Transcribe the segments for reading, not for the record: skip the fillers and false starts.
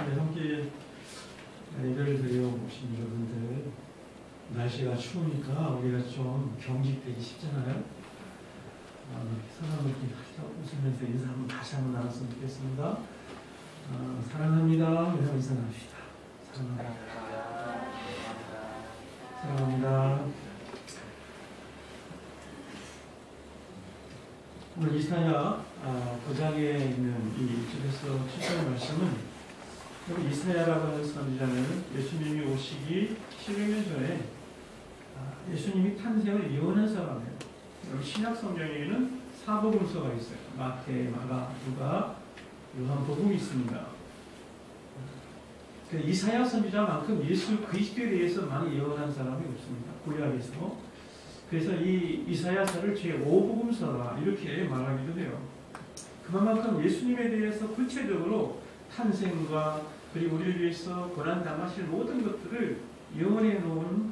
함께 예배를 드려 오신 여러분들, 날씨가 추우니까 우리가 좀 경직되기 쉽잖아요. 사랑을 웃으면서 인사 한번 다시 한번 나눴으면 좋겠습니다. 사랑합니다. 우리 인사 나눕시다. 사랑합니다. 오늘 이사야 9장에 있는 이 1절에서 7절 말씀은 이사야라고 하는 선지자는 예수님이 오시기 700년 전에 예수님이 탄생을 예언한 사람이에요. 신약 성경에는 사복음서가 있어요. 마태, 마가, 누가, 요한복음이 있습니다. 이사야 선지자만큼 예수 그리스도에 대해서 많이 예언한 사람이 없습니다. 구약에서. 그래서 이 이사야서를 제5복음서라 이렇게 말하기도 해요. 그만큼 예수님에 대해서 구체적으로 탄생과 그리고 우리를 위해서 고난당하실 모든 것들을 예언해 놓은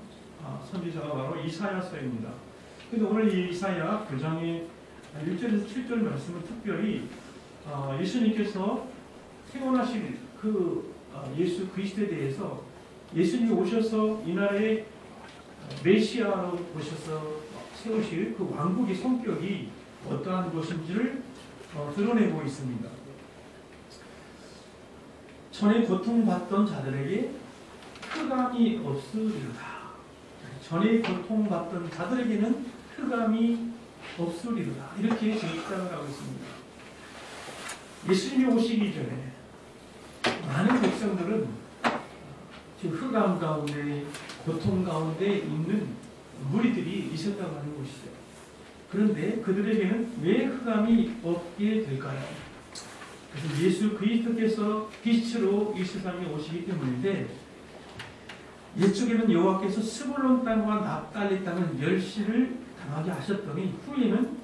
선지자가 바로 이사야서입니다. 그런데 오늘 이 이사야 9장의 1절에서 7절 말씀은 특별히 예수님께서 태어나실 그 예수 그리스도에 대해서 예수님이 오셔서 이 나라에 메시아로 오셔서 세우실 그 왕국의 성격이 어떠한 것인지를 드러내고 있습니다. 전에 고통받던 자들에게 흑암이 없으리로다. 전에 고통받던 자들에게는 흑암이 없으리로다. 이렇게 시작을 하고 있습니다. 예수님이 오시기 전에 많은 백성들은 지금 흑암 가운데, 고통 가운데 있는 무리들이 있었다고 하는 것이죠. 그런데 그들에게는 왜 흑암이 없게 될까요? 그래서 예수 그리스도께서 빛으로 이 세상에 오시기 때문인데, 옛적에는 여호와께서 스불론 땅과 납달리 땅은 멸시를 당하게 하셨더니 후에는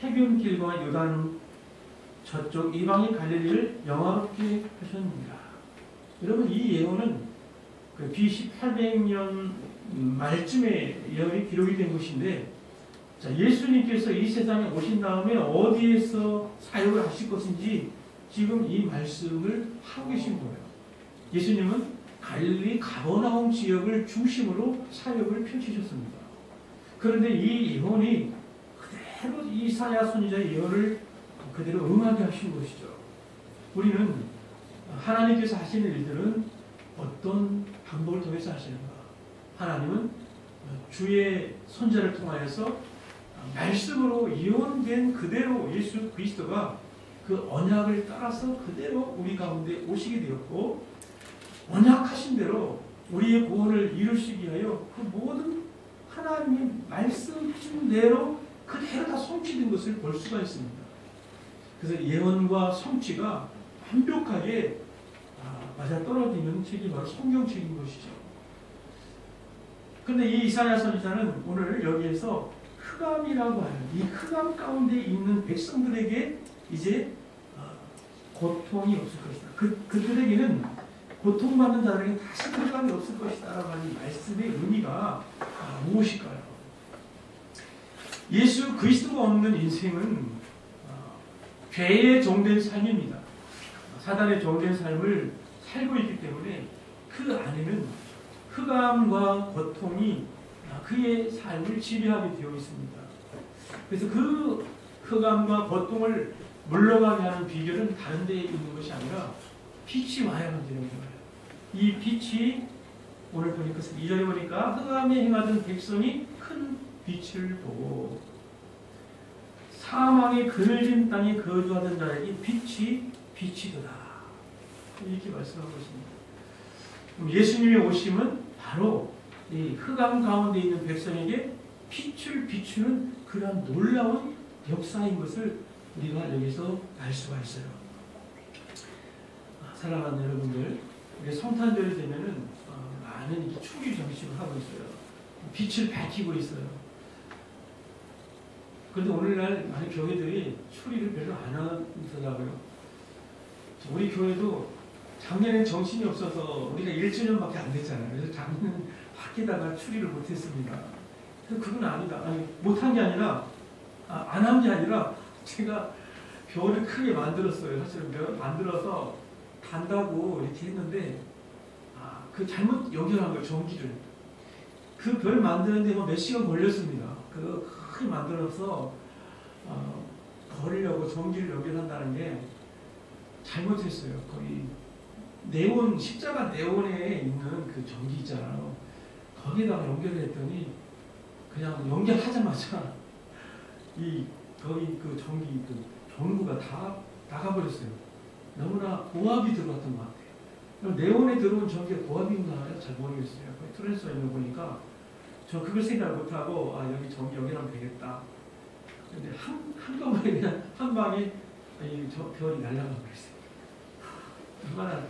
해변길과 요단 저쪽 이방의 갈릴리를 영화롭게 하셨습니다. 여러분, 이 예언은 그 BC 800년 말쯤에 예언이 기록이 된 것인데, 자, 예수님께서 이 세상에 오신 다음에 어디에서 사역을 하실 것인지 지금 이 말씀을 하고 계신 거예요. 예수님은 갈릴리 가버나움 지역을 중심으로 사역을 펼치셨습니다. 그런데 이 예언이 그대로 이사야 선지자의 예언을 그대로 응하게 하신 것이죠. 우리는 하나님께서 하시는 일들은 어떤 방법을 통해서 하시는가? 하나님은 주의 선지자를 통하여서 말씀으로 예언된 그대로 예수 그리스도가 그 언약을 따라서 그대로 우리 가운데 오시게 되었고, 언약하신 대로 우리의 구원을 이루시기 위하여 그 모든 하나님의 말씀하신 대로 그대로 다 성취된 것을 볼 수가 있습니다. 그래서 예언과 성취가 완벽하게 맞아떨어지는 책이 바로 성경책인 것이죠. 그런데 이 이사야 선지자는 오늘 여기에서 흑암이라고 하는 이 흑암 가운데 있는 백성들에게 이제 고통이 없을 것이다. 그들에게는 고통받는 자들에게 다시 흑암이 없을 것이다 라고 하는 말씀의 의미가 무엇일까요? 예수 그리스도가 없는 인생은 죄에 종된 삶입니다. 사단의 종된 삶을 살고 있기 때문에 그 안에는 흑암과 고통이 그의 삶을 지배하게 되어 있습니다. 그래서 그 흑암과 고통을 물러가게 하는 비결은 다른 데에 있는 것이 아니라 빛이 와야만 되는 거예요. 이 빛이 오늘 보니까 2절에 보니까 흑암에 행하던 백성이 큰 빛을 보고 사망의 그늘진 땅에 거주하던 자에게 빛이 비치더라. 이렇게 말씀하고 있습니다. 예수님의 오심은 바로 이 흑암 가운데 있는 백성에게 빛을 비추는 그러한 놀라운 역사인 것을 우리가 여기서 알 수가 있어요. 사랑하는 여러분들, 우리 성탄절이 되면은 많은 추리 정식을 하고 있어요. 빛을 밝히고 있어요. 그런데 오늘날 많은 교회들이 추리를 별로 안 하더라고요. 우리 교회도 작년엔 정신이 없어서 우리가 1주년밖에 안 됐잖아요. 그래서 작년은 밖에다가 추리를 못했습니다. 그건 아니다. 아니, 못한 게 아니라 안 한 게 아니라 제가 별을 크게 만들었어요. 사실은 만들어서 단다고 이렇게 했는데 그 잘못 연결한 거예요. 전기를. 그 별 만드는데 뭐 몇 시간 걸렸습니다. 그거 크게 만들어서 버리려고 전기를 연결한다는 게 잘못했어요. 거의 네온, 십자가 네온에 있는 그 전기 있잖아요. 거기에다가 연결을 했더니 그냥 연결하자마자 거기 그 전기 그 전구가 다 나가버렸어요. 너무나 고압이 들어갔던 것 같아요. 네온에 들어온 전기가 고압인가 잘 모르겠어요. 트랜스포머에 보니까 저 그걸 생각 못하고 여기 전기 연결하면 되겠다. 근데 한꺼번에 그냥 한 방에 저 별이 날아가 버렸어요. 얼마나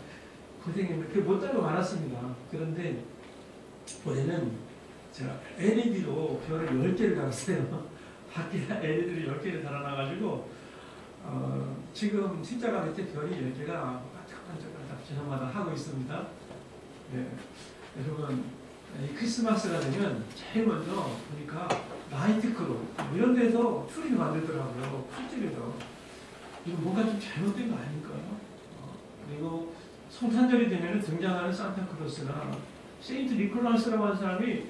고생했는데 그게 못하고 말았습니다. 그런데 올해는 제가 LED로 별을 10개를 달았어요. 밖에 LED를 10개를 달아놔가지고 지금 십자가 밑에 별이 10개가 반짝반짝반짝 저녁마다 하고 있습니다. 네. 여러분 이 크리스마스가 되면 제일 먼저 보니까 나이트클럽 이런 데서 추리를 만들더라고요. 풀집에서. 이거 뭔가 좀 잘못된 거 아닐까요? 그리고 성탄절이 되면 등장하는 산타클로스나 세인트 니콜라스라고 하는 사람이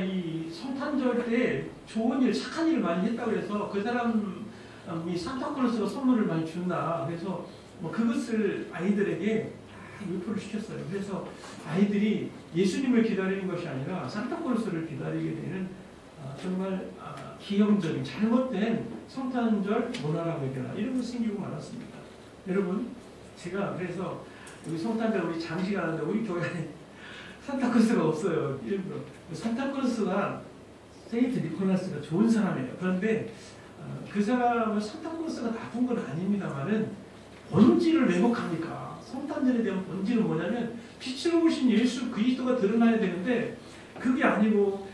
이 성탄절 때 좋은 일, 착한 일을 많이 했다고 해서 그 사람이 산타클로스가 선물을 많이 준다. 그래서 그것을 아이들에게 유포를 시켰어요. 그래서 아이들이 예수님을 기다리는 것이 아니라 산타클로스를 기다리게 되는 정말 기형적인 잘못된 성탄절 문화라고 해야 되나 이런 거 생기고 말았습니다. 여러분 제가 그래서 우리 성탄절 우리 장식하는데 우리 교회 안에 산타클로스가 없어요. 일부러. 산타클로스가 세인트 니콜라스가 좋은 사람이에요. 그런데 그 사람은 산타클로스가 나쁜 건 아닙니다만은 본질을 왜곡하니까 성탄절에 대한 본질은 뭐냐면 빛으로 오신 예수 그리스도가 드러나야 되는데 그게 아니고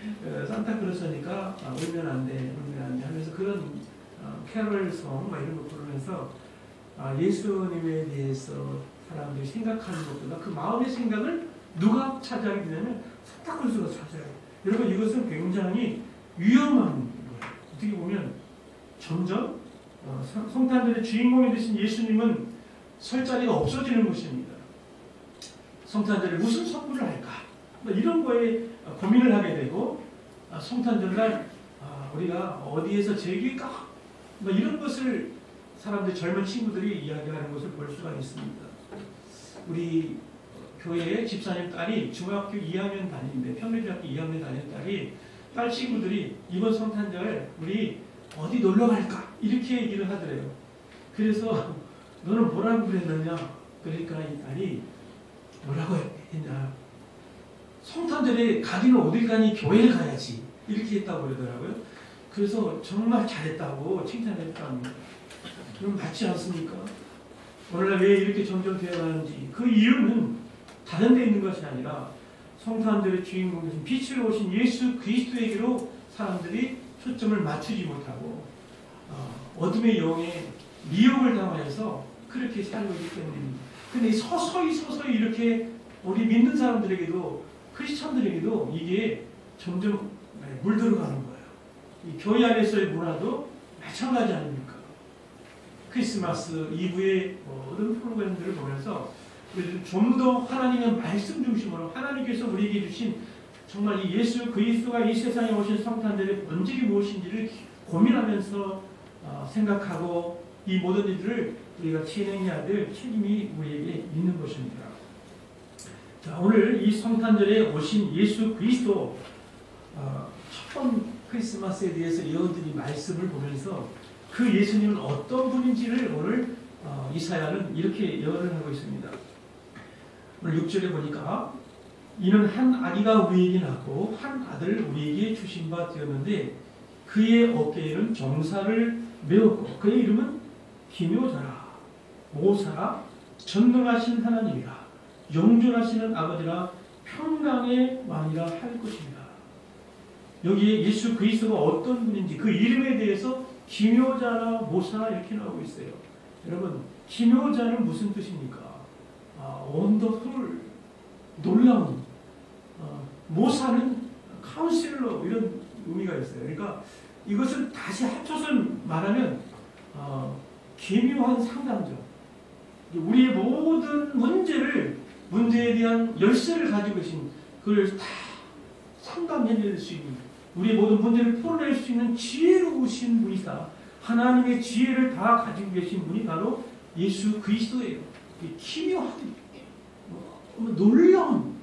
산타클로스니까 울면 안 돼, 울면 안 돼 하면서 그런 캐럴송 이런 거 부르면서 예수님에 대해서 사람들이 생각하는 것보다 그 마음의 생각을 누가 차지하게 되냐면 산타클로스가 차지해요. 여러분 이것은 굉장히 위험한 거예요. 어떻게 보면 점점 성탄절의 주인공이 되신 예수님은 설 자리가 없어지는 것입니다. 성탄절에 무슨 선물을 할까? 이런 거에 고민을 하게 되고 성탄절날 우리가 어디에서 즐길까? 이런 것을 사람들 젊은 친구들이 이야기하는 것을 볼 수가 있습니다. 우리 교회의 집사님 딸이 중학교 2학년 다니는데 평일중학교 2학년 다니는 딸이 딸 친구들이 이번 성탄절 우리 어디 놀러 갈까? 이렇게 얘기를 하더래요. 그래서 너는 뭐라고 그랬느냐? 그러니까 이 딸이 뭐라고 했냐? 성탄절에 가기는 어딜 가니 교회를 가야지. 이렇게 했다고 그러더라고요. 그래서 정말 잘했다고 칭찬했답니다. 그럼 맞지 않습니까? 오늘날 왜 이렇게 점점 되어가는지 그 이유는 다른 데 있는 것이 아니라 성탄절의 주인공 되신 빛으로 오신 예수 그리스도에게로 사람들이 초점을 맞추지 못하고 어둠의 영에 미혹을 당하여서 그렇게 살고 있기 때문입니다. 근데 서서히 이렇게 우리 믿는 사람들에게도 크리스천들에게도 이게 점점 물들어가는 거예요. 이 교회 안에서의 문화도 마찬가지 아닙니까? 크리스마스 이브의 모든 프로그램들을 보면서 좀 더 하나님의 말씀 중심으로 하나님께서 우리에게 주신 정말 이 예수 그리스도가 이 세상에 오신 성탄절의 본질이 무엇인지를 고민하면서 생각하고 이 모든 일들을 우리가 진행해야 될 책임이 우리에게 있는 것입니다. 자, 오늘 이 성탄절에 오신 예수 그리스도 첫 번 크리스마스에 대해서 예언들이 말씀을 보면서 그 예수님은 어떤 분인지를 오늘 이사야는 이렇게 예언을 하고 있습니다. 오늘 6절에 보니까 이는 한 아기가 우리에게 낳고 한 아들을 우리에게 주신 바 되었는데 그의 어깨에는 정사를 메었고 그의 이름은 기묘자라 모사라 전능하신 하나님이라 영존하시는 아버지라 평강의 왕이라 할 것입니다. 여기에 예수 그리스도가 어떤 분인지 그 이름에 대해서 기묘자라 모사라 이렇게 나오고 있어요. 여러분 기묘자는 무슨 뜻입니까? 원더풀 놀라운 모사는 카운실러 이런 의미가 있어요. 그러니까 이것을 다시 합쳐서 말하면 기묘한 상담자 우리의 모든 문제에 대한 열쇠를 가지고 계신, 그걸 다 상담해낼 수 있는, 우리의 모든 문제를 풀어낼 수 있는 지혜로우신 분이다. 하나님의 지혜를 다 가지고 계신 분이 바로 예수 그리스도예요. 기묘한, 놀라운,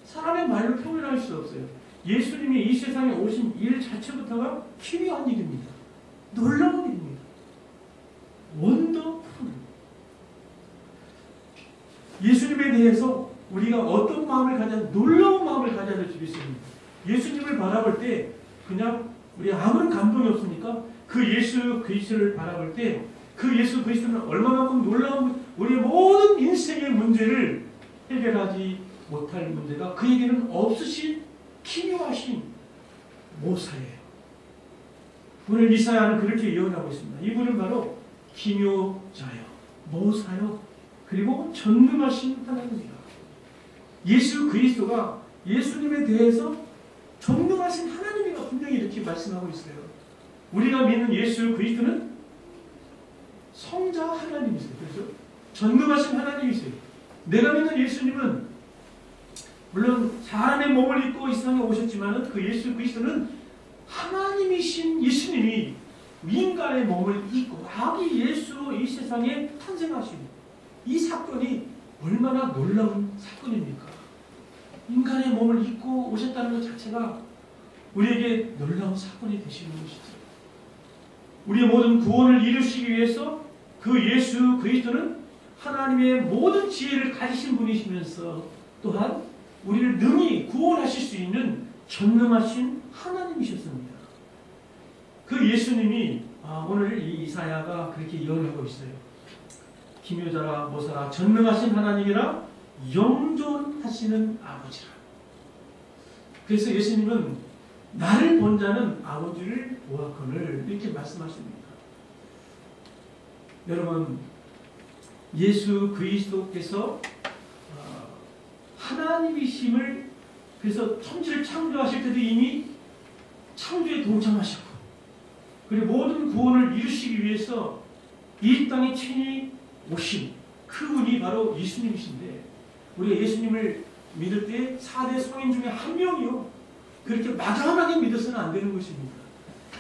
사람의 말로 표현할 수 없어요. 예수님이 이 세상에 오신 일 자체부터가 기묘한 일입니다. 놀라운 일입니다. 원더풀. 예수님에 대해서 우리가 어떤 마음을 가져야, 놀라운 마음을 가져야 될지 믿습니다. 예수님을 바라볼 때 그냥 우리 아무런 감동이 없습니까? 그 예수 그리스도를 바라볼 때 그 예수 그리스도는 얼마만큼 놀라운, 우리의 모든 인생의 문제를 해결하지 못할 문제가 그에게는 없으신 기묘하신 모사예요. 오늘 이사야는 그렇게 예언하고 있습니다. 이분은 바로 기묘자요, 모사요, 그리고 전능하신 하나님이다. 예수 그리스도가 예수님에 대해서 전능하신 하나님이가 분명히 이렇게 말씀하고 있어요. 우리가 믿는 예수 그리스도는 성자 하나님이세요. 그렇죠? 전능하신 하나님이세요. 내가 믿는 예수님은 물론 사람의 몸을 입고 이 세상에 오셨지만 그 예수 그리스도는 하나님이신 예수님이 인간의 몸을 입고 아기 예수로 이 세상에 탄생하신 이 사건이 얼마나 놀라운 사건입니까? 인간의 몸을 입고 오셨다는 것 자체가 우리에게 놀라운 사건이 되시는 것이죠. 우리의 모든 구원을 이루시기 위해서 그 예수 그리스도는 하나님의 모든 지혜를 가지신 분이시면서 또한 우리를 능히 구원하실 수 있는 전능하신 하나님이셨습니다. 그 예수님이 오늘 이 이사야가 그렇게 예언하고 있어요. 기묘자라 모사라 전능하신 하나님이라 영존하시는 아버지라. 그래서 예수님은 나를 본 자는 아버지를 보았거늘 이렇게 말씀하십니다. 여러분, 예수 그리스도께서 하나님이심을, 그래서 천지를 창조하실 때도 이미 창조에 동참하셨고, 그리고 모든 구원을 이루시기 위해서 이 땅에 친히 오신 그분이 바로 예수님이신데, 우리가 예수님을 믿을 때 4대 성인 중에 한 명이요, 그렇게 막연하게 믿어서는 안 되는 것입니다.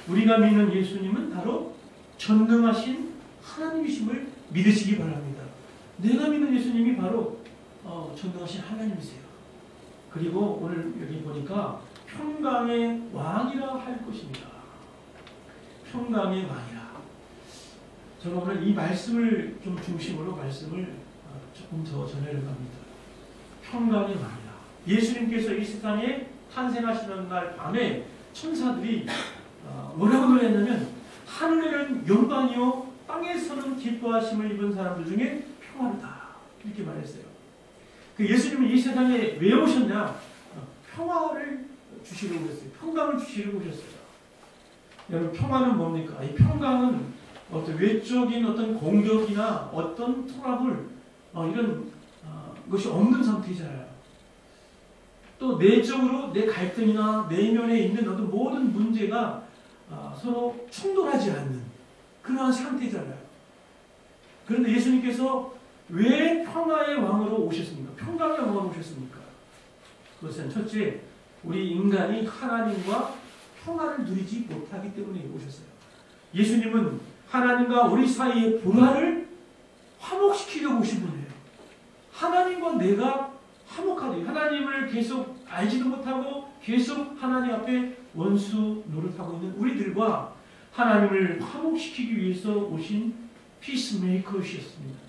우리가 믿는 예수님은 바로 전능하신 하나님이심을 믿으시기 바랍니다. 내가 믿는 예수님이 바로 전능하신 하나님이세요. 그리고 오늘 여기 보니까 평강의 왕이라 할 것입니다. 평강의 왕이라. 저는 오늘 이 말씀을 좀 중심으로 말씀을 조금 더 전하려고 합니다. 평강의 왕이라. 예수님께서 이 세상에 탄생하시는 날 밤에 천사들이 뭐라고 노래했냐면, 하늘에는 영광이요 땅에서는 기뻐하심을 입은 사람들 중에 평화로다, 이렇게 말했어요. 그 예수님은 이 세상에 왜 오셨냐? 평화를 주시려고 오셨어요. 평강을 주시려고 오셨어요. 여러분, 평화는 뭡니까? 이 평강은 어떤 외적인 어떤 공격이나 어떤 트러블 이런 것이 없는 상태잖아요. 또 내적으로 내 갈등이나 내면에 있는 어떤 모든 문제가 서로 충돌하지 않는 그러한 상태잖아요. 그런데 예수님께서 왜 평화의 왕으로 오셨습니까? 평강의 왕으로 오셨습니까? 그것은 첫째, 우리 인간이 하나님과 평화를 누리지 못하기 때문에 오셨어요. 예수님은 하나님과 우리 사이의 불화를 화목시키려고 오신 분이에요. 하나님과 내가 화목하지, 하나님을 계속 알지도 못하고 계속 하나님 앞에 원수 노릇하고 있는 우리들과 하나님을 화목시키기 위해서 오신 피스메이커이셨습니다.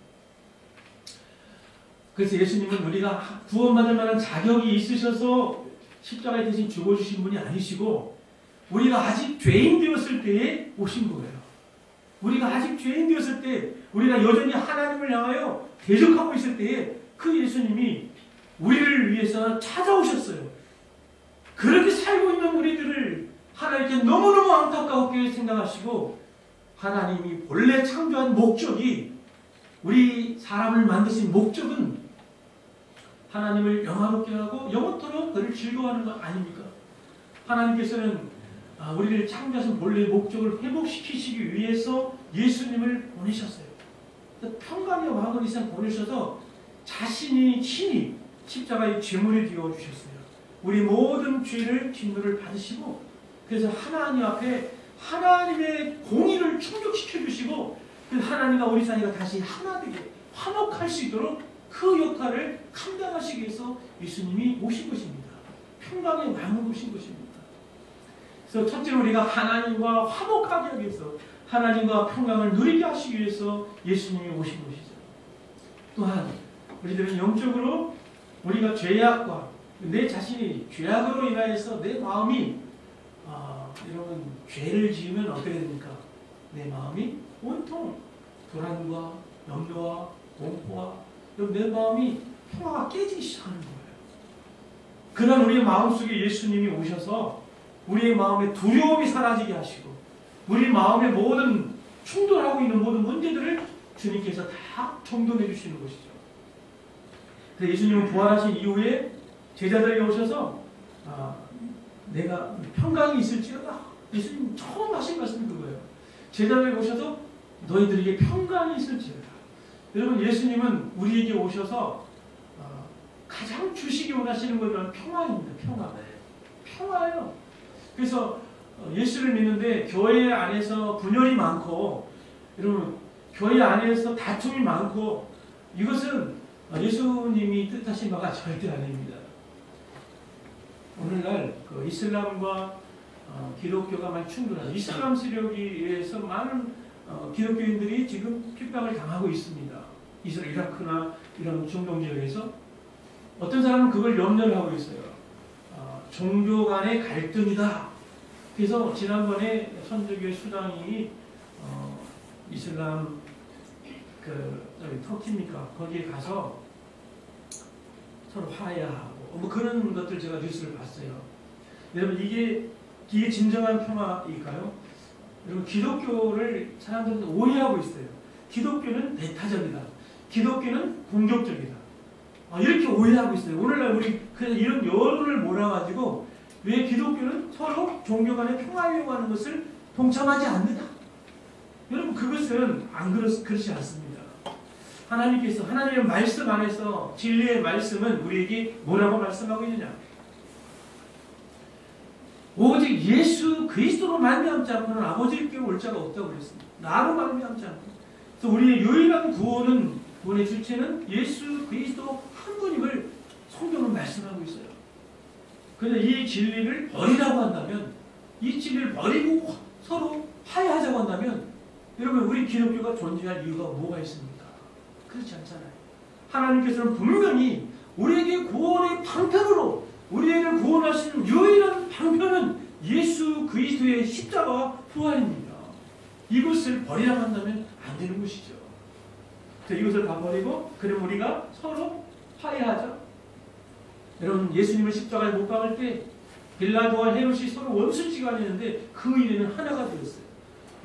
그래서 예수님은 우리가 구원받을 만한 자격이 있으셔서 십자가에 대신 죽어주신 분이 아니시고, 우리가 아직 죄인 되었을 때에 오신 거예요. 우리가 아직 죄인 되었을 때, 우리가 여전히 하나님을 향하여 대적하고 있을 때에 그 예수님이 우리를 위해서 찾아오셨어요. 그렇게 살고 있는 우리들을 하나님께 너무너무 안타깝게 생각하시고, 하나님이 본래 창조한 목적이, 우리 사람을 만드신 목적은 하나님을 영화롭게 하고 영원토록 그를 즐거워하는 것 아닙니까? 하나님께서는 우리를 창조하신 본래의 목적을 회복시키시기 위해서 예수님을 보내셨어요. 평강의 왕을 이 세상 보내셔서 자신이 친히 십자가의 제물에 되어 주셨어요. 우리 모든 죄를 진노를 받으시고, 그래서 하나님 앞에 하나님의 공의를 충족시켜 주시고, 그 하나님과 우리 사이가 다시 하나 되게 화목할 수 있도록 그 역할을 감당하시기 위해서 예수님이 오신 것입니다. 평강의 왕을 오신 것입니다. 그래서 첫째로 우리가 하나님과 화목하게 하기 위해서, 하나님과 평강을 누리게 하시기 위해서 예수님이 오신 것이죠. 또한 우리들은 영적으로 우리가 죄악과 내 자신이 죄악으로 인하여서 내 마음이 여러분 죄를 지으면 어떻게 됩니까? 내 마음이 온통 불안과 염려와 공포와 내 마음이 평화가 깨지기 시작하는 거예요. 그러나 우리의 마음속에 예수님이 오셔서 우리의 마음에 두려움이 사라지게 하시고, 우리 마음의 모든 충돌하고 있는 모든 문제들을 주님께서 다 정돈해 주시는 것이죠. 그래서 예수님은 부활하신 이후에 제자들에게 오셔서 내가 평강이 있을지어다. 예수님 처음 하신 말씀이 그거예요. 제자들에게 오셔서 너희들에게 평강이 있을지어다. 여러분, 예수님은 우리에게 오셔서 가장 주시기 원하시는 것은 평화입니다. 평화예요. 그래서 예수를 믿는데 교회 안에서 분열이 많고, 여러분 교회 안에서 다툼이 많고, 이것은 예수님이 뜻하신 바가 절대 아닙니다. 오늘날 그 이슬람과 기독교가 많이 충돌하죠. 이슬람 세력에 의해서 많은 기독교인들이 지금 핍박을 당하고 있습니다. 이라크나 이런 중동 지역에서 어떤 사람은 그걸 염려를 하고 있어요. 종교 간의 갈등이다. 그래서 지난번에 선조교회 수장이 이슬람 터키입니까? 거기에 가서 서로 화해하고 뭐 그런 것들 제가 뉴스를 봤어요. 여러분, 이게 진정한 평화일까요? 여러분, 기독교를 사람들은 오해하고 있어요. 기독교는 배타적이다. 기독교는 공격적이다. 이렇게 오해하고 있어요. 오늘날 우리 그냥 이런 여론을 몰아가지고 왜 기독교는 서로 종교 간의 평화에 요구하는 것을 동참하지 않는다. 여러분, 그것은 그렇지 않습니다. 하나님께서 하나님의 말씀 안에서 진리의 말씀은 우리에게 뭐라고 말씀하고 있느냐? 오직 예수 그리스도로 말미암지 않고는 아버지께 올 자가 없다고 그랬습니다. 나로 말미암지 않고. 그래서 우리의 유일한 구원의 주체는 예수 그리스도 한 분임을 성경은 말씀하고 있어요. 그런데 이 진리를 버리라고 한다면, 이 진리를 버리고 서로 화해하자고 한다면, 여러분, 우리 기독교가 존재할 이유가 뭐가 있습니까? 그렇지 않잖아요. 하나님께서는 분명히 우리에게 구원의 방편으로, 우리를 구원하시는 유일한 방편은 예수 그리스도의 십자가와 부활입니다. 이것을 버리라고 한다면 안 되는 것이죠. 이것을 다 버리고 그럼 우리가 서로 화해하자. 여러분, 예수님을 십자가에 못 박을 때 빌라도와 헤롯이 서로 원수지간이었는데 그 일에는 하나가 되었어요.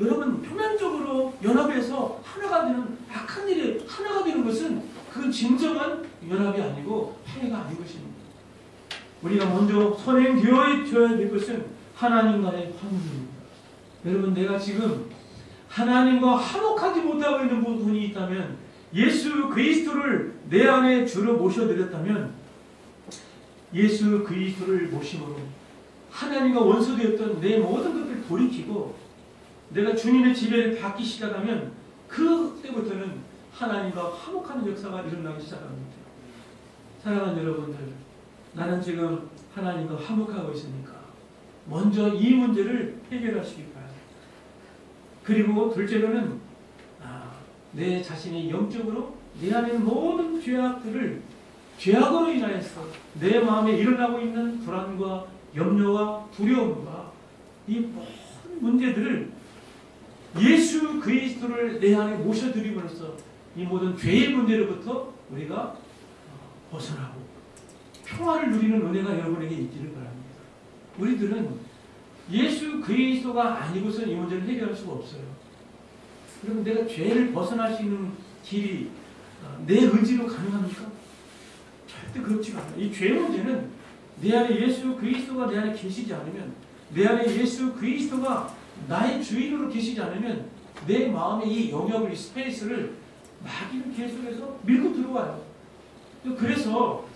여러분, 표면적으로 연합해서 하나가 되는 악한 일에 하나가 되는 것은 그 진정한 연합이 아니고 화해가 아닌 것입니다. 우리가 먼저 선행되어야 될 것은 하나님과의 화목입니다. 여러분, 내가 지금 하나님과 화목하지 못하고 있는 부분이 있다면, 예수 그리스도를 내 안에 주로 모셔드렸다면, 예수 그리스도를 모심으로 하나님과 원수되었던 내 모든 것들을 돌이키고 내가 주님의 지배를 받기 시작하면, 그때부터는 하나님과 화목하는 역사가 일어나기 시작합니다. 사랑하는 여러분들, 나는 지금 하나님과 화목하고 있으니까 먼저 이 문제를 해결하시기 바랍니다. 그리고 둘째로는 내 자신이 영적으로 내 안에 있는 모든 죄악으로 인하여서 내 마음에 일어나고 있는 불안과 염려와 두려움과 이 모든 문제들을 예수 그리스도를 내 안에 모셔드림으로써 이 모든 죄의 문제로부터 우리가 벗어나고 평화를 누리는 은혜가 여러분에게 있기를 바랍니다. 우리들은 예수 그리스도가 아니고선 이 문제를 해결할 수가 없어요. 그러면 내가 죄를 벗어날 수 있는 길이 내 의지로 가능합니까? 절대 그렇지가 않아요. 이 죄 문제는 내 안에 예수 그리스도가 내 안에 계시지 않으면, 내 안에 예수 그리스도가 나의 주인으로 계시지 않으면 내 마음의 이 영역을, 이 스페이스를 마귀는 계속해서 밀고 들어와요. 그래서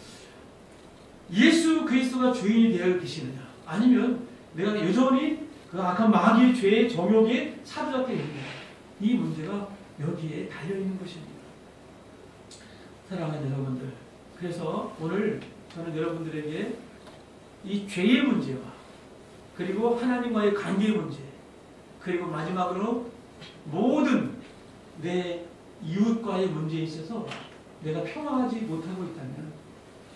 예수 그리스도가 주인이 되어 계시느냐, 아니면 내가 여전히 그 악한 마귀의 죄의 정욕에 사로잡혀 있느냐, 이 문제가 여기에 달려있는 것입니다. 사랑하는 여러분들, 그래서 오늘 저는 여러분들에게 이 죄의 문제와 그리고 하나님과의 관계의 문제, 그리고 마지막으로 모든 내 이웃과의 문제에 있어서 내가 평화하지 못하고 있다면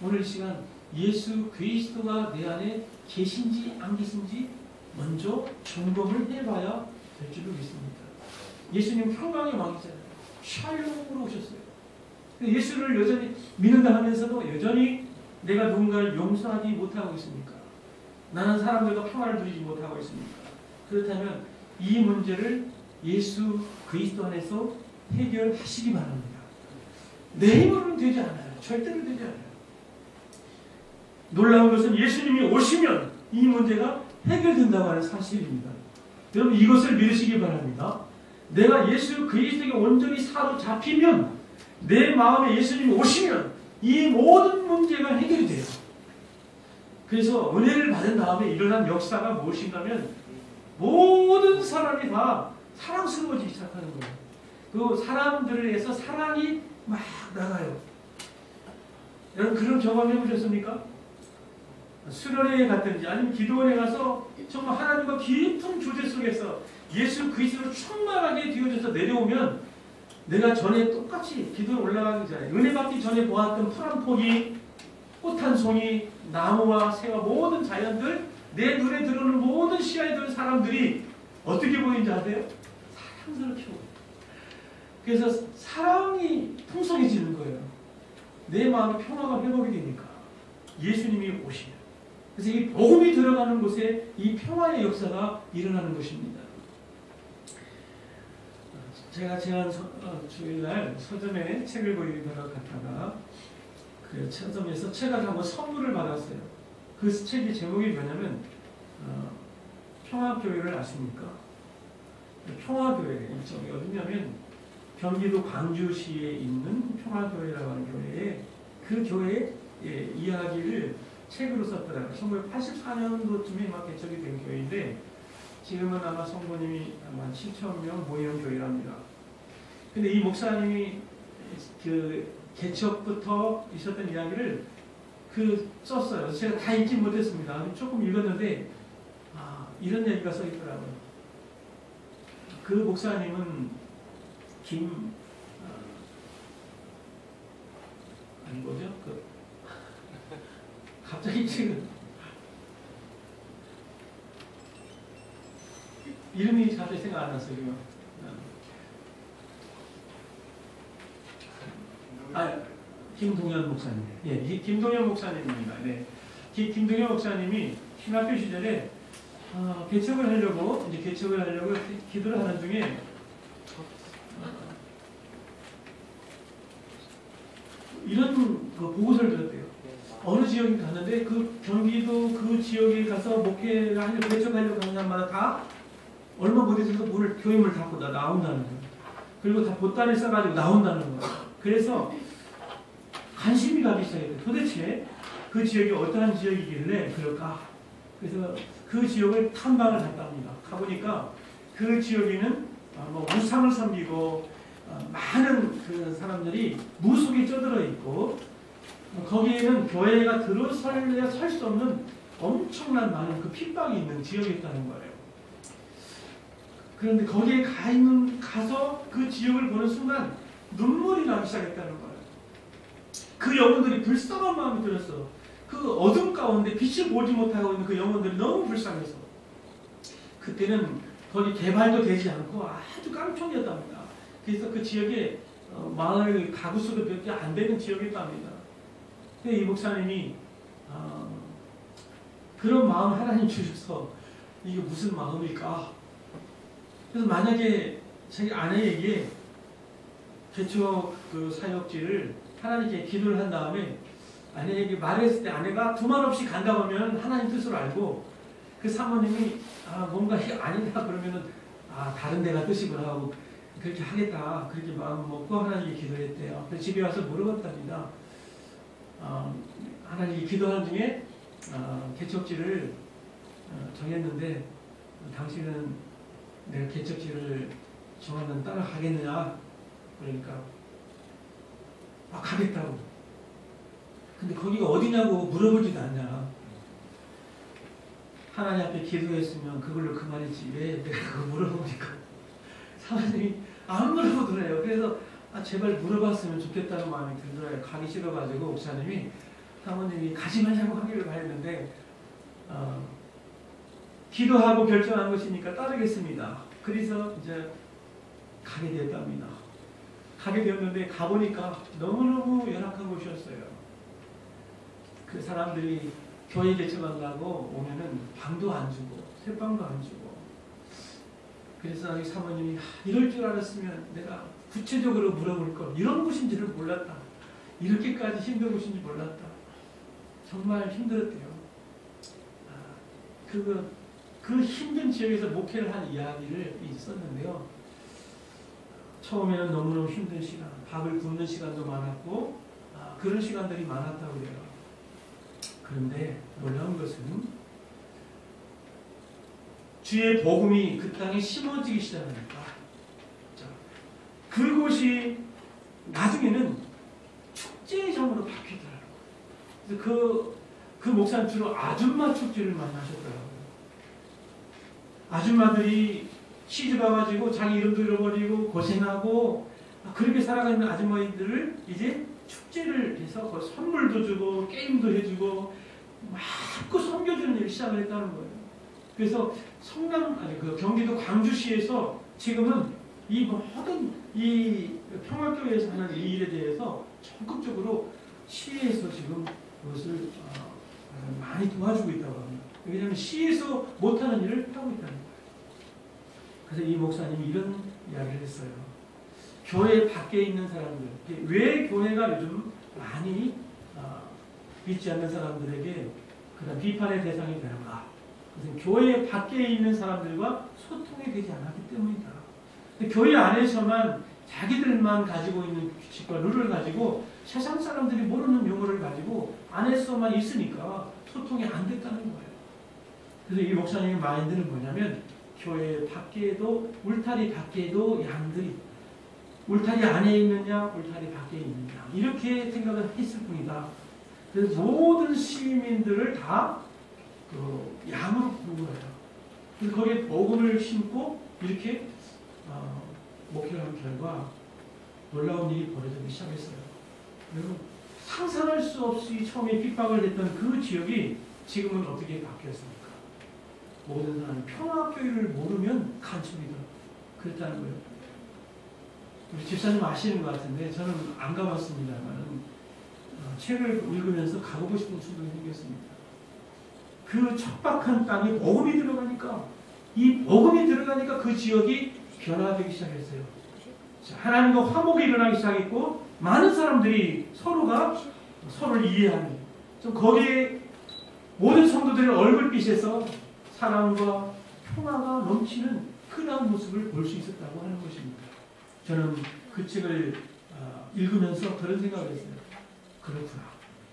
오늘 이 시간 예수 그리스도가 내 안에 계신지 안 계신지 먼저 점검을 해봐야 될 줄로 믿습니다. 예수님 평강의 왕이잖아요. 샬롬으로 오셨어요. 예수를 여전히 믿는다 하면서도 여전히 내가 누군가를 용서하지 못하고 있습니까? 나는 사람들과 평화를 누리지 못하고 있습니까? 그렇다면 이 문제를 예수 그리스도 안에서 해결하시기 바랍니다. 내 힘으로는 되지 않아요. 절대로 되지 않아요. 놀라운 것은 예수님이 오시면 이 문제가 해결된다고 하는 사실입니다. 여러분 이것을 믿으시기 바랍니다. 내가 예수 그리스도에게 온전히 사로잡히면, 내 마음에 예수님이 오시면 이 모든 문제가 해결이 돼요. 그래서 은혜를 받은 다음에 일어난 역사가 무엇인가면 모든 사람이 다 사랑스러워지기 시작하는 거예요. 그 사람들을 위해서 사랑이 막 나가요. 여러분 그런 경험 해보셨습니까? 수련회에 갔든지 아니면 기도원에 가서 정말 하나님과 깊은 교제 속에서 예수 그리스도로 충만하게 되어져서 내려오면, 내가 전에 똑같이 기도에 올라가기 전에 은혜 받기 전에 보았던 풀 한 포기, 꽃 한 송이, 나무와 새와 모든 자연들, 내 눈에 들어오는 모든 시야에 들어오는 사람들이 어떻게 보이는지 아세요? 사랑스럽게 보여요. 그래서 사랑이 풍성해지는 거예요. 내 마음의 평화가 회복이 되니까 예수님이 오시면. 그래서 이 복음이 들어가는 곳에 이 평화의 역사가 일어나는 것입니다. 제가 지난 주일날 서점에 책을 보이러 갔다가 그 서점에서 책을 한권 선물을 받았어요. 그 책의 제목이 뭐냐면 평화교회를 아십니까? 평화교회 일정이 어디냐면 경기도 광주시에 있는 평화교회라고 하는 교회에, 그 교회의 이야기를 책으로 썼더라고요. 1984년도쯤에 막 개척이 된 교회인데 지금은 아마 성도님이 아마 7,000명 모이는 교회랍니다. 근데 이 목사님이 그 개척부터 있었던 이야기를 썼어요. 제가 다 읽지 못했습니다. 조금 읽었는데 이런 얘기가 써 있더라고요. 그 목사님은 아니 뭐죠? 갑자기 지금 이름이 갑자기 생각 안 났어요. 김동현 목사님. 예, 김동현 목사님입니다. 네. 김동현 목사님이 신학교 시절에 개척을 하려고 기도를 하는 중에 이런 보고서를 들었대요. 어느 지역에 갔는데 그 경기도 그 지역에 가서 목회를 하려고 개척하려고 하는 사람마다 다 얼마 못 있어서 교회문을 닫고 나온다는 거예요. 그리고 다 보따리 써가지고 나온다는 거예요. 그래서 관심이 가기 시작했대요. 도대체 그 지역이 어떠한 지역이길래 그럴까? 그래서 그 지역을 탐방을 갔답니다. 가보니까 그 지역에는 우상을 섬기고 많은 그 사람들이 무속에 쩌들어 있고, 거기에는 교회가 들어설래야 설 수 없는 엄청난 많은 그 핍박이 있는 지역이었다는 거예요. 그런데 거기에 가서 그 지역을 보는 순간 눈물이 나기 시작했다는 거예요. 그 영혼들이 불쌍한 마음이 들었어. 그 어둠 가운데 빛을 보지 못하고 있는 그 영혼들이 너무 불쌍해서. 그때는 거기 개발도 되지 않고 아주 깡총이었답니다. 그래서 그 지역에 마을 가구 수도 몇 개 안 되는 지역이었답니다. 근데 이 목사님이 그런 마음을 하나님 주셔서 이게 무슨 마음일까? 그래서 만약에 자기 아내에게 개척 그 사역지를 하나님께 기도를 한 다음에 아내에게 말했을 때 아내가 두말 없이 간다고 하면 하나님 뜻으로 알고, 그 사모님이 뭔가 아니다 그러면은 다른 데가 뜻이구나 하고 그렇게 하겠다 그렇게 마음 먹고 하나님께 기도했대요. 그래서 집에 와서 물어봤답니다. 하나님께 기도하는 중에 개척지를 정했는데 당신은 내가 개척지를 정하면 따라가겠느냐? 그러니까 가겠다고. 근데 거기가 어디냐고 물어보지도 않냐. 하나님 앞에 기도했으면 그걸로 그만이지 왜 내가 그거 물어보니까 사모님이 안 물어보더래요. 그래서 제발 물어봤으면 좋겠다는 마음이 들더래요. 가기 싫어가지고 목사님이 사모님이 가지 말자고 하기를 바랬는데 기도하고 결정한 것이니까 따르겠습니다. 그래서 이제 가게 됐답니다. 가게 되었는데 가보니까 너무너무 열악한 곳이었어요. 그 사람들이 교회 개척한다고 오면은 방도 안 주고 새방도 안 주고 그래서 사모님이 이럴 줄 알았으면 내가 구체적으로 물어볼 걸 이런 곳인지를 몰랐다. 이렇게까지 힘든 곳인지 몰랐다. 정말 힘들었대요. 그 힘든 지역에서 목회를 한 이야기를 있었는데요. 처음에는 너무너무 힘든 시간, 밥을 굶는 시간도 많았고 그런 시간들이 많았다고 그래요. 그런데 놀라운 것은 주의 복음이 그 땅에 심어지기 시작하니까 그곳이 나중에는 축제장으로 바뀌더라고요. 그래서 그 목사는 주로 아줌마 축제를 많이 하셨더라고요. 아줌마들이 시집 와가지고 자기 이름도 잃어버리고 고생하고 그렇게 살아가는 아줌마들을 이제 축제를 해서 선물도 주고 게임도 해주고 마음껏 섬겨주는 일을 시작을 했다는 거예요. 그래서 경기도 광주시에서 지금은 이 모든 이 평화교회에서 하는 이 일에 대해서 적극적으로 시에서 지금 그것을 많이 도와주고 있다고 합니다. 왜냐하면 시에서 못하는 일을 하고 있다는 거예요. 그래서 이 목사님이 이런 이야기를 했어요. 교회 밖에 있는 사람들, 왜 교회가 요즘 많이 믿지 않는 사람들에게 그런 비판의 대상이 되는가? 그것은 교회 밖에 있는 사람들과 소통이 되지 않았기 때문이다. 근데 교회 안에서만 자기들만 가지고 있는 규칙과 룰을 가지고 세상 사람들이 모르는 용어를 가지고 안에서만 있으니까 소통이 안 됐다는 거예요. 그래서 이 목사님의 마인드는 뭐냐면 교회 밖에도 울타리 밖에도 양들이 울타리 안에 있느냐 울타리 밖에 있느냐 이렇게 생각을 했을 뿐이다. 그래서 모든 시민들을 다 양으로 부른 거예요. 그래서 거기에 복음을 심고 이렇게 목회를 한 결과 놀라운 일이 벌어지기 시작했어요. 여러분 상상할 수 없이 처음에 핍박을 했던 그 지역이 지금은 어떻게 바뀌었습니까? 모든 사람이 평화교회를 모르면 간첩이다. 그랬다는 거예요. 우리 집사님 아시는 것 같은데 저는 안 가봤습니다만 책을 읽으면서 가보고 싶은 충동이 생겼습니다. 그 척박한 땅에 복음이 들어가니까 이 복음이 들어가니까 그 지역이 변화되기 시작했어요. 하나님과 화목이 일어나기 시작했고 많은 사람들이 서로가 서로를 이해하는 좀 거기에 모든 성도들의 얼굴빛에서 사랑과 평화가 넘치는 그런 모습을 볼 수 있었다고 하는 것입니다. 저는 그 책을 읽으면서 그런 생각을 했어요. 그렇구나.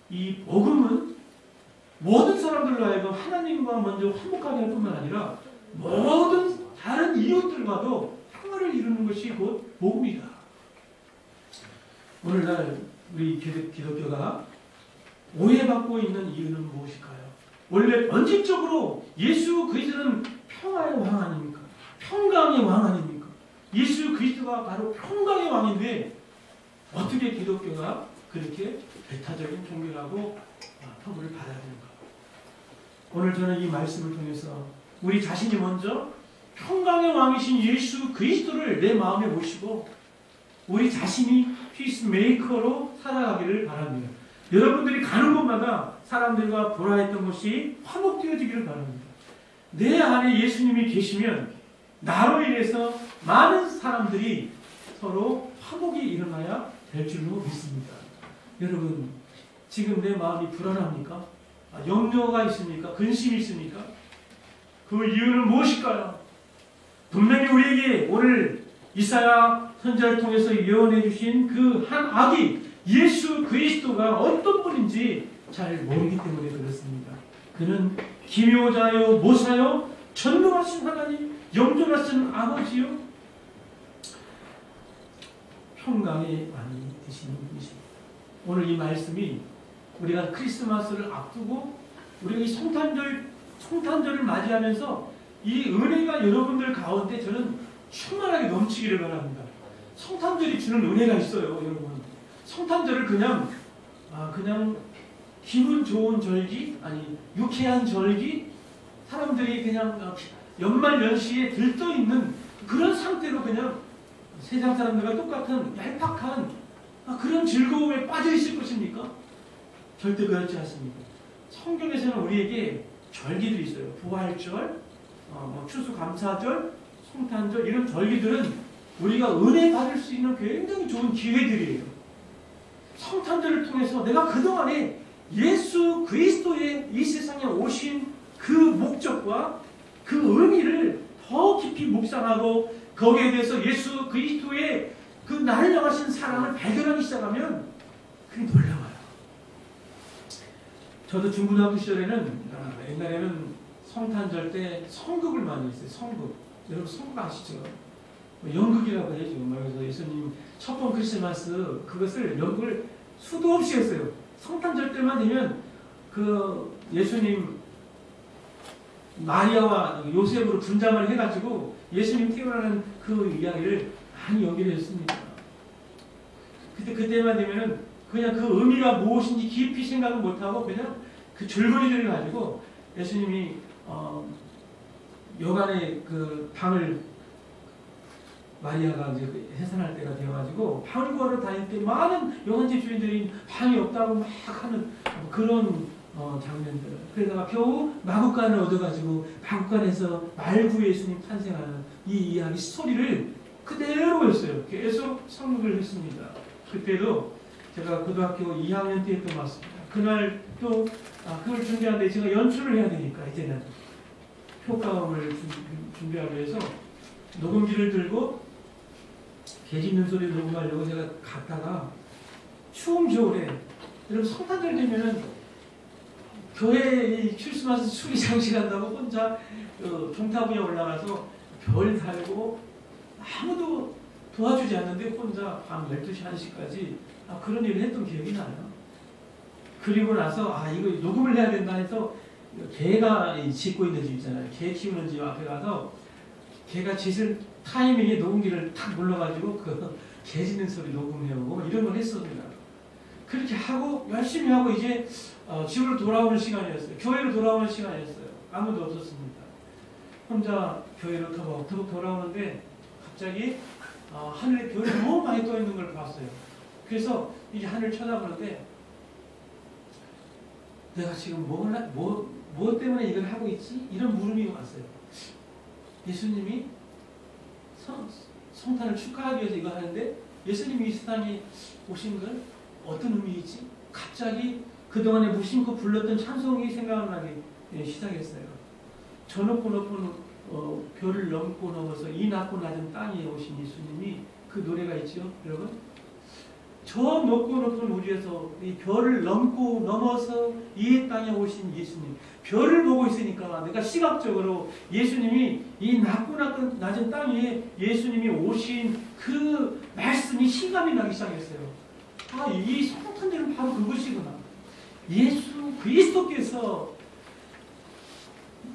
이 복음은 모든 사람들로 하여금 하나님과 먼저 화목하게 할 뿐만 아니라 모든 다른 이웃들과도 평화를 이루는 것이 곧 복음이다. 오늘날 우리 기독교가 오해받고 있는 이유는 무엇일까요? 원래 본질적으로 예수 그리스도는 평화의 왕 아닙니까? 평강의 왕 아닙니까? 예수 그리스도가 바로 평강의 왕인데 어떻게 기독교가 그렇게 배타적인 종교라고 평을 받아야 되는가? 오늘 저는 이 말씀을 통해서 우리 자신이 먼저 평강의 왕이신 예수 그리스도를 내 마음에 모시고 우리 자신이 피스메이커로 살아가기를 바랍니다. 여러분들이 가는 곳마다 사람들과 보라했던 것이 화목되어지기를 바랍니다. 내 안에 예수님이 계시면 나로 인해서 많은 사람들이 서로 화목이 일어나야 될 줄로 믿습니다. 여러분 지금 내 마음이 불안합니까? 염려가 있습니까? 근심이 있습니까? 그 이유는 무엇일까요? 분명히 우리에게 오늘 이사야 선지자를 통해서 예언해 주신 그 한 아기 예수 그리스도가 어떤 분인지 잘 모르기 때문에 그렇습니다. 그는 기묘자요 모사요 전능하신 하나님 영존하신 아버지요 평강이 많이 드시는 분이십니다. 오늘 이 말씀이 우리가 크리스마스를 앞두고 우리가 이 성탄절을 맞이하면서 이 은혜가 여러분들 가운데 저는 충만하게 넘치기를 바랍니다. 성탄절이 주는 은혜가 있어요, 여러분. 성탄절을 그냥 기분 좋은 절기, 아니 유쾌한 절기, 사람들이 그냥 연말연시에 들떠 있는 그런 상태로 그냥 세상 사람들과 똑같은 얄팍한 그런 즐거움에 빠져 있을 것입니까? 절대 그렇지 않습니다. 성경에서는 우리에게 절기들이 있어요. 부활절, 추수감사절, 성탄절 이런 절기들은 우리가 은혜 받을 수 있는 굉장히 좋은 기회들이에요. 성탄절을 통해서 내가 그동안에 예수 그리스도의 이 세상에 오신 그 목적과 그 의미를 더 깊이 묵상하고 거기에 대해서 예수 그리스도의 그 나를 향하신 사랑을 발견하기 시작하면 그게 놀라워요. 저도 중고등학교 시절에는 옛날에는 성탄절 때 성극을 많이 했어요. 성극. 여러분 성극 아시죠? 연극이라고 해야죠. 그래서 예수님 첫 번 크리스마스 그것을 연극을 수도 없이 했어요. 성탄절 때만 되면 그 예수님 마리아와 요셉으로 분장을 해가지고 예수님 태어나는 그 이야기를 많이 연기를 했습니다. 그때만 되면은 그냥 그 의미가 무엇인지 깊이 생각을 못하고 그냥 그 줄거리들을 가지고 예수님이 여간에 그 방을 마리아가 이제 해산할 때가 되어가지고 방을 구하러 다닐 때 많은 여간집 주인들이 방이 없다고 막 하는 그런 장면들. 그러다가 겨우 마국간을 얻어가지고 마국간에서 말구 예수님 탄생하는 이 이야기 스토리를 그대로 했어요. 계속 성극을 했습니다. 그때도 제가 고등학교 2학년 때 했던 것 같습니다. 그날 또 그걸 준비하는데 제가 연출을 해야 되니까 이제는 효과음을 준비하기 위해서 녹음기를 들고 개 짖는 소리 녹음하려고 제가 갔다가 추운 겨울에 여러분 성탄절 되면은 교회 크리스마스 추리 장식한다고 혼자 종탑 위에 올라가서 별 달고 아무도 도와주지 않는데 혼자 밤 12시 1시까지 그런 일을 했던 기억이 나요. 그리고 나서 이거 녹음을 해야 된다 해서 개가 짖고 있는 집 있잖아요. 개 키우는 집 앞에 가서 개가 짖을 타이밍에 녹음기를 탁 눌러가지고 그 개 짖는 소리 녹음해오고 이런 걸 했습니다. 그렇게 하고 열심히 하고 이제 집으로 돌아오는 시간이었어요. 교회로 돌아오는 시간이었어요. 아무도 없었습니다. 혼자 교회로 터벅터벅 돌아오는데 갑자기 하늘에 별이 너무 많이 떠 있는 걸 봤어요. 그래서 이제 하늘 쳐다보는데 내가 지금 뭐 때문에 이걸 하고 있지? 이런 물음이 왔어요. 예수님이 성탄을 축하하기 위해서 이거 하는데 예수님이 이 세상에 오신 건 어떤 의미이지? 갑자기 그동안에 무심코 불렀던 찬송이 생각나기 시작했어요. 저 높고 높은 별을 넘고 넘어서 이 낮고 낮은 땅에 오신 예수님이 그 노래가 있죠, 여러분? 저 높고 높은 우주에서 이 별을 넘고 넘어서 이 땅에 오신 예수님. 별을 보고 있으니까 내가 시각적으로 예수님이 이 낮고 낮은 땅에 예수님이 오신 그 말씀이 실감이 나기 시작했어요. 이 성탄절은 바로 그것이구나. 예수 그리스도께서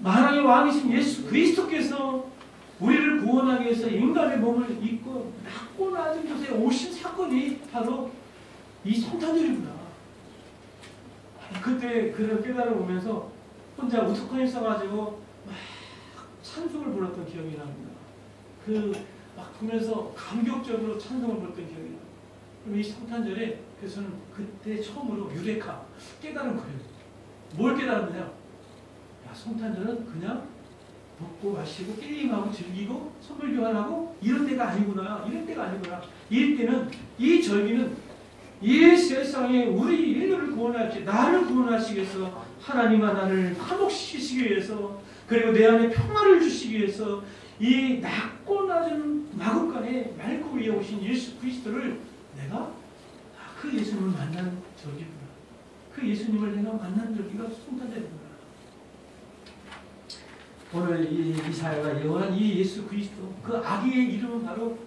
만왕의 왕이신 예수 그리스도께서 우리를 구원하기 위해서 인간의 몸을 입고 낮고 낮은 곳에 오신 사건이 바로 이 성탄절이구나. 그때 그런 깨달음을 오면서 혼자 우두커니 써가지고 막 찬송을 불렀던 기억이 납니다. 막 보면서 감격적으로 찬송을 불렀던 기억이 납니다. 그럼 이 성탄절에 그래서 저는 그때 처음으로 유레카 깨달은 거예요. 뭘 깨달았느냐? 성탄절은 그냥 먹고 마시고 게임하고 즐기고 선물 교환하고 이런 때가 아니구나. 이런 때가 아니구나. 이 때는 이 절기는 이 세상에 우리 인류를 구원하시 나를 구원하시기 위해서 하나님과 나를 화목시키시기 위해서 그리고 내 안에 평화를 주시기 위해서 이 낮고 낮은 마구간에 맑고 위에 오신 예수 그리스도를 내가 그 예수님을 만난 적이구나. 그 예수님을 내가 만난 적이가 성탄절이구나. 오늘 이 이사야가 예언한 이 예수 그리스도 그 아기의 이름은 바로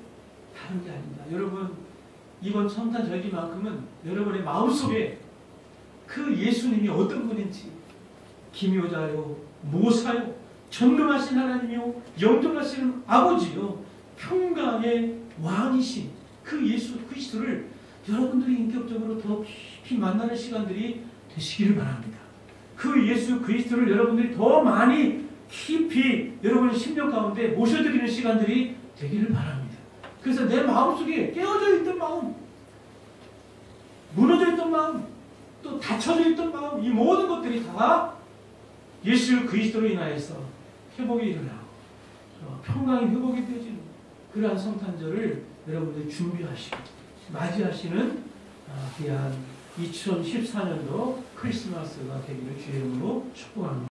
다른 게 아닙니다. 여러분 이번 성탄절기만큼은 여러분의 마음속에 그 예수님이 어떤 분인지 기묘자요 모사요 전능하신 하나님이요 영존하시는 아버지요 평강의 왕이신 그 예수 그리스도를 여러분들이 인격적으로 더 깊이 만나는 시간들이 되시기를 바랍니다. 그 예수 그리스도를 여러분들이 더 많이 깊이 여러분의 심령 가운데 모셔드리는 시간들이 되기를 바랍니다. 그래서 내 마음속에 깨어져 있던 마음, 무너져 있던 마음, 또 닫혀져 있던 마음, 이 모든 것들이 다 예수 그리스도로 인하여서 회복이 일어나고 평강이 회복이 되어지는 그러한 성탄절을 여러분들이 준비하시고 맞이하시는 귀한 2014년도 크리스마스가 되기를 주의 이름으로 축복합니다.